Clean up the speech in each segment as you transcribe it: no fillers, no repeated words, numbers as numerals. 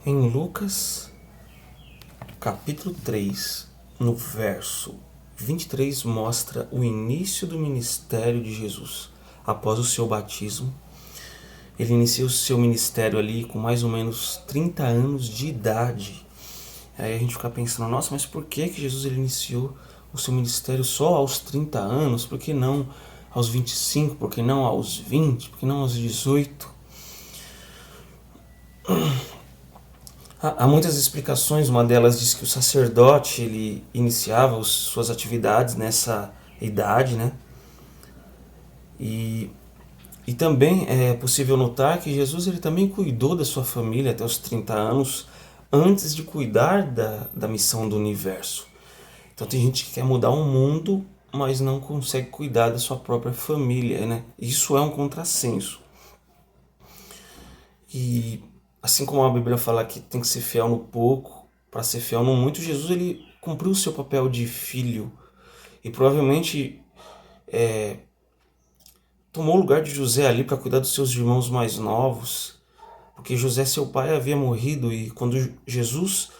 Em Lucas, capítulo 3, no verso 23, mostra o início do ministério de Jesus. Após o seu batismo, ele inicia o seu ministério ali com mais ou menos 30 anos de idade. Aí a gente fica pensando, nossa, mas por que Jesus ele iniciou o seu ministério só aos 30 anos? Por que não aos 25? Por que não aos 20? Por que não aos 18? Há muitas explicações, uma delas diz que o sacerdote ele iniciava suas atividades nessa idade, né? E também é possível notar que Jesus ele também cuidou da sua família até os 30 anos antes de cuidar da missão do universo. Então tem gente que quer mudar o mundo, mas não consegue cuidar da sua própria família, né? Isso é um contrassenso. E assim como a Bíblia fala que tem que ser fiel no pouco para ser fiel no muito, Jesus ele cumpriu o seu papel de filho e provavelmente tomou o lugar de José ali para cuidar dos seus irmãos mais novos, porque José, seu pai, havia morrido e quando Jesus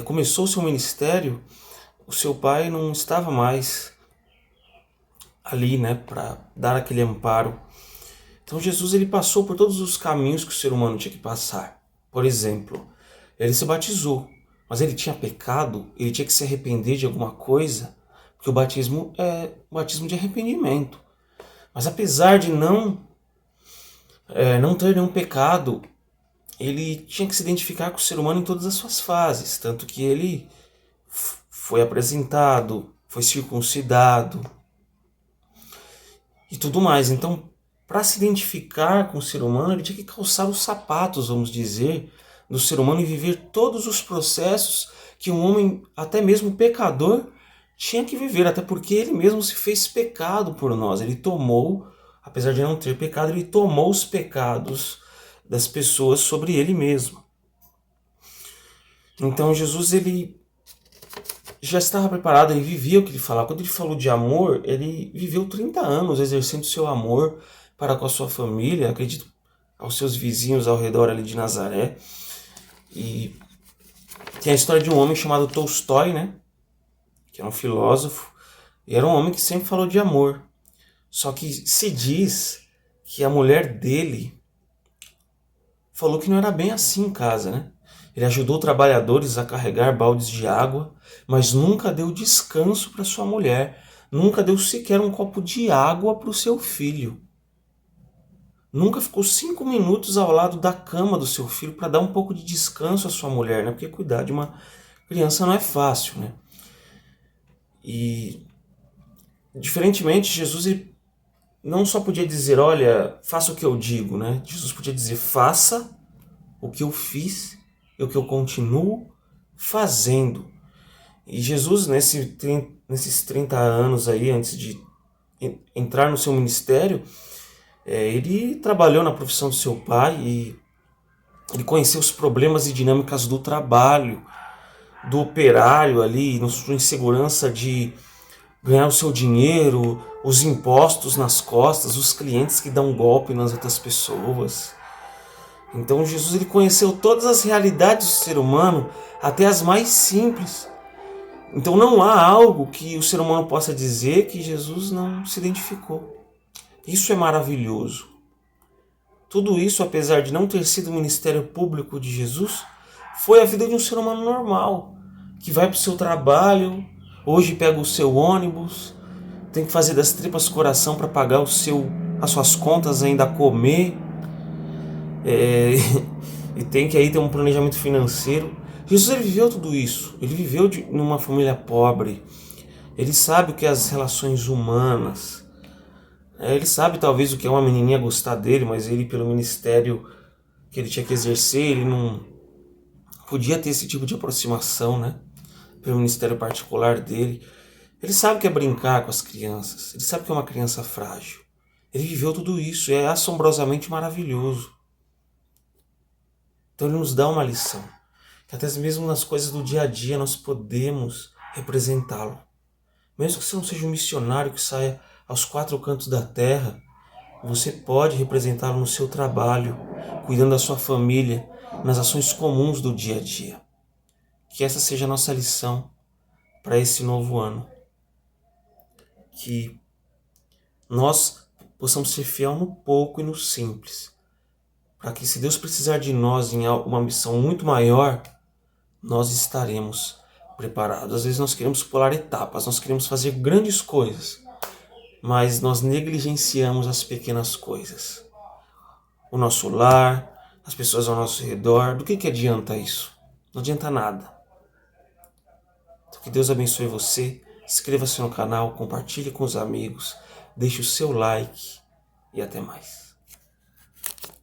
começou o seu ministério, o seu pai não estava mais ali, né, para dar aquele amparo. Então Jesus ele passou por todos os caminhos que o ser humano tinha que passar. Por exemplo, ele se batizou, mas ele tinha pecado, ele tinha que se arrepender de alguma coisa, porque o batismo é um batismo de arrependimento. Mas apesar de não ter nenhum pecado, ele tinha que se identificar com o ser humano em todas as suas fases, tanto que ele foi apresentado, foi circuncidado e tudo mais. Então, para se identificar com o ser humano, ele tinha que calçar os sapatos, vamos dizer, do ser humano e viver todos os processos que um homem, até mesmo pecador, tinha que viver, até porque ele mesmo se fez pecado por nós. Ele tomou, apesar de não ter pecado, ele tomou os pecados das pessoas sobre ele mesmo. Então Jesus ele já estava preparado, ele vivia o que ele falava. Quando ele falou de amor, ele viveu 30 anos exercendo seu amor para com a sua família, acredito, aos seus vizinhos ao redor ali de Nazaré. E tem a história de um homem chamado Tolstói, né? Que era um filósofo, e era um homem que sempre falou de amor. Só que se diz que a mulher dele falou que não era bem assim em casa, né? Ele ajudou trabalhadores a carregar baldes de água, mas nunca deu descanso para sua mulher, nunca deu sequer um copo de água para o seu filho. Nunca ficou 5 minutos ao lado da cama do seu filho para dar um pouco de descanso à sua mulher, né? Porque cuidar de uma criança não é fácil, né? E, diferentemente, Jesus ele não só podia dizer, olha, faça o que eu digo, né? Jesus podia dizer, faça o que eu fiz e o que eu continuo fazendo. E Jesus, nesses 30 anos aí, antes de entrar no seu ministério, ele trabalhou na profissão do seu pai e ele conheceu os problemas e dinâmicas do trabalho, do operário ali, na sua insegurança de ganhar o seu dinheiro, os impostos nas costas, os clientes que dão golpe nas outras pessoas. Então Jesus ele conheceu todas as realidades do ser humano, até as mais simples. Então não há algo que o ser humano possa dizer que Jesus não se identificou. Isso é maravilhoso. Tudo isso, apesar de não ter sido o ministério público de Jesus, foi a vida de um ser humano normal, que vai para o seu trabalho, hoje pega o seu ônibus, tem que fazer das tripas coração para pagar as suas contas, ainda comer, e tem que aí ter um planejamento financeiro. Jesus ele viveu tudo isso, ele viveu numa família pobre, ele sabe o que é as relações humanas, ele sabe talvez o que é uma menininha gostar dele, mas ele pelo ministério que ele tinha que exercer, ele não podia ter esse tipo de aproximação, né? Pelo ministério particular dele. Ele sabe o que é brincar com as crianças, ele sabe que é uma criança frágil. Ele viveu tudo isso, é assombrosamente maravilhoso. Então ele nos dá uma lição, que até mesmo nas coisas do dia a dia nós podemos representá-lo. Mesmo que você não seja um missionário que saia aos 4 cantos da terra, você pode representá-lo no seu trabalho, cuidando da sua família, nas ações comuns do dia a dia. Que essa seja a nossa lição para esse novo ano. Que nós possamos ser fiel no pouco e no simples. Para que, se Deus precisar de nós em uma missão muito maior, nós estaremos preparados. Às vezes nós queremos pular etapas, nós queremos fazer grandes coisas, mas nós negligenciamos as pequenas coisas. O nosso lar, as pessoas ao nosso redor, do que adianta isso? Não adianta nada. Então, que Deus abençoe você, inscreva-se no canal, compartilhe com os amigos, deixe o seu like e até mais.